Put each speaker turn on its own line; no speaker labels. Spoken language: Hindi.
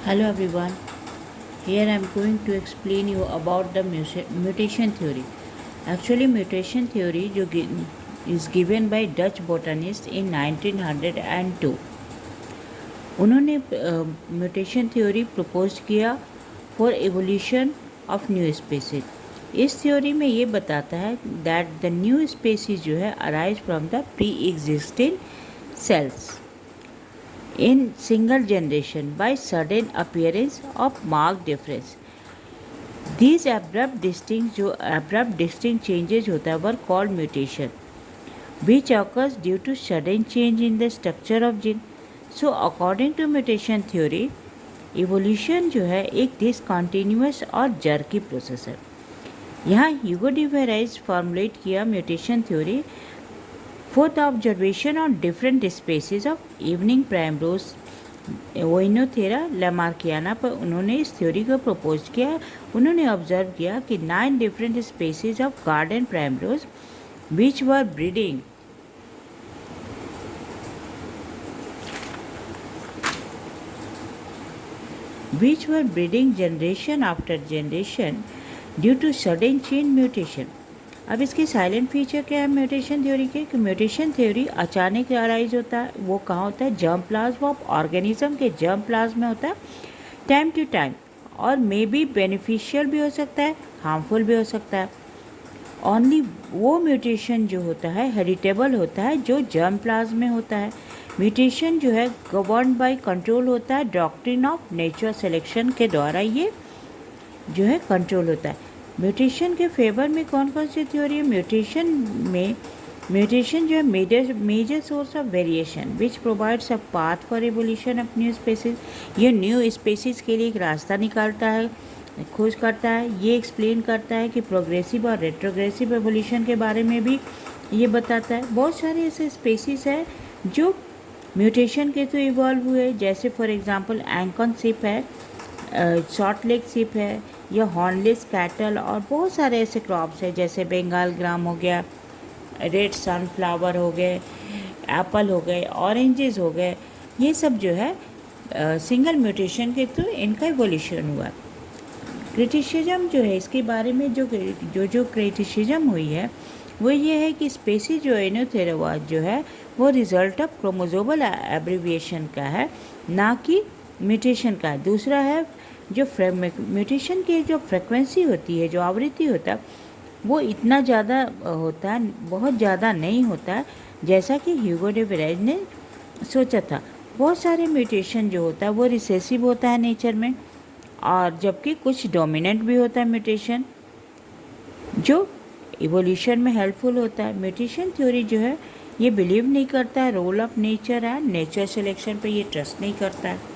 Hello everyone. Here I am going to explain you about the mutation theory. Actually, mutation theory is given by Dutch botanist in 1902. उन्होंने म्यूटेशन थ्योरी प्रपोज किया for evolution of new species. इस थ्योरी में ये बताता है दैट द न्यू स्पीसीज जो है arise from the pre existing cells in single generation by sudden appearance of marked difference. These abrupt distinct changes होता है were called mutation, which occurs due to sudden change in the structure of gene. So according to mutation theory, evolution जो है एक discontinuous और jerky process है। यहाँ ह्यूगो डी वेराइज फॉर्मुलेट किया mutation theory for the observation on different species of evening primrose ओइनोथेरा लैमार्कियाना पर उन्होंने इस थ्योरी को प्रपोज किया। उन्होंने ऑब्जर्व किया कि 9 different species of garden primrose which were breeding generation after generation due to sudden chain mutation. अब इसके साइलेंट फीचर क्या है म्यूटेशन थ्योरी के कि म्यूटेशन थ्योरी अचानक अराइज होता है। वो कहाँ होता है? जर्म प्लाज्म ऑफ ऑर्गेनिज्म के जर्म प्लाज्म में होता है टाइम टू टाइम, और मे बी बेनिफिशियल भी हो सकता है, हार्मफुल भी हो सकता है। ओनली वो म्यूटेशन जो होता है हेरिटेबल होता है जो जर्म प्लाज्म में होता है। म्यूटेशन जो है गवर्न बाय कंट्रोल होता है डॉक्ट्रिन ऑफ नेचुरल सिलेक्शन के द्वारा, ये जो है कंट्रोल होता है। म्यूटेशन के फेवर में कौन कौन सी थ्योरी है? म्यूटेशन जो है major source of variation which provides a path for evolution of new species. ये न्यू स्पीसीज के लिए एक रास्ता निकालता है, खोज करता है। ये एक्सप्लेन करता है कि प्रोग्रेसिव और रेट्रोग्रेसिव एवोल्यूशन के बारे में भी ये बताता है। बहुत सारे ऐसे स्पीसीज हैं जो म्यूटेशन के थ्रू इवॉल्व हुए, जैसे फॉर एग्जांपल एंकन सिप है, शॉर्ट लेग सिप है, या हॉर्नलेस कैटल, और बहुत सारे ऐसे क्रॉप्स हैं जैसे बंगाल ग्राम हो गया, रेड सनफ्लावर हो गए, एप्पल हो गए, ऑरेंजेस हो गए। ये सब जो है सिंगल म्यूटेशन के थ्रू इनका इवोल्यूशन हुआ। क्रिटिसिज्म जो है इसके बारे में जो क्रिटिसिज्म हुई है वो ये है कि स्पेसीज जो ओइनोथेरा जो है वो रिजल्ट ऑफ क्रोमोसोमल एब्रिविएशन का है, ना कि म्यूटेशन का है। दूसरा है जो म्यूटेशन की जो फ्रिक्वेंसी होती है, जो आवृत्ति होता है, वो इतना ज़्यादा होता है, बहुत ज़्यादा नहीं होता है जैसा कि ह्यूगो डे वेराइज ने सोचा था। बहुत सारे म्यूटेशन जो होता है वो रिसेसिव होता है नेचर में, और जबकि कुछ डोमिनेंट भी होता है म्यूटेशन जो इवोल्यूशन में हेल्पफुल होता है। म्यूटेशन थ्योरी जो है ये बिलीव नहीं करता है रोल ऑफ नेचर है, नेचर सिलेक्शन पे ये ट्रस्ट नहीं करता है।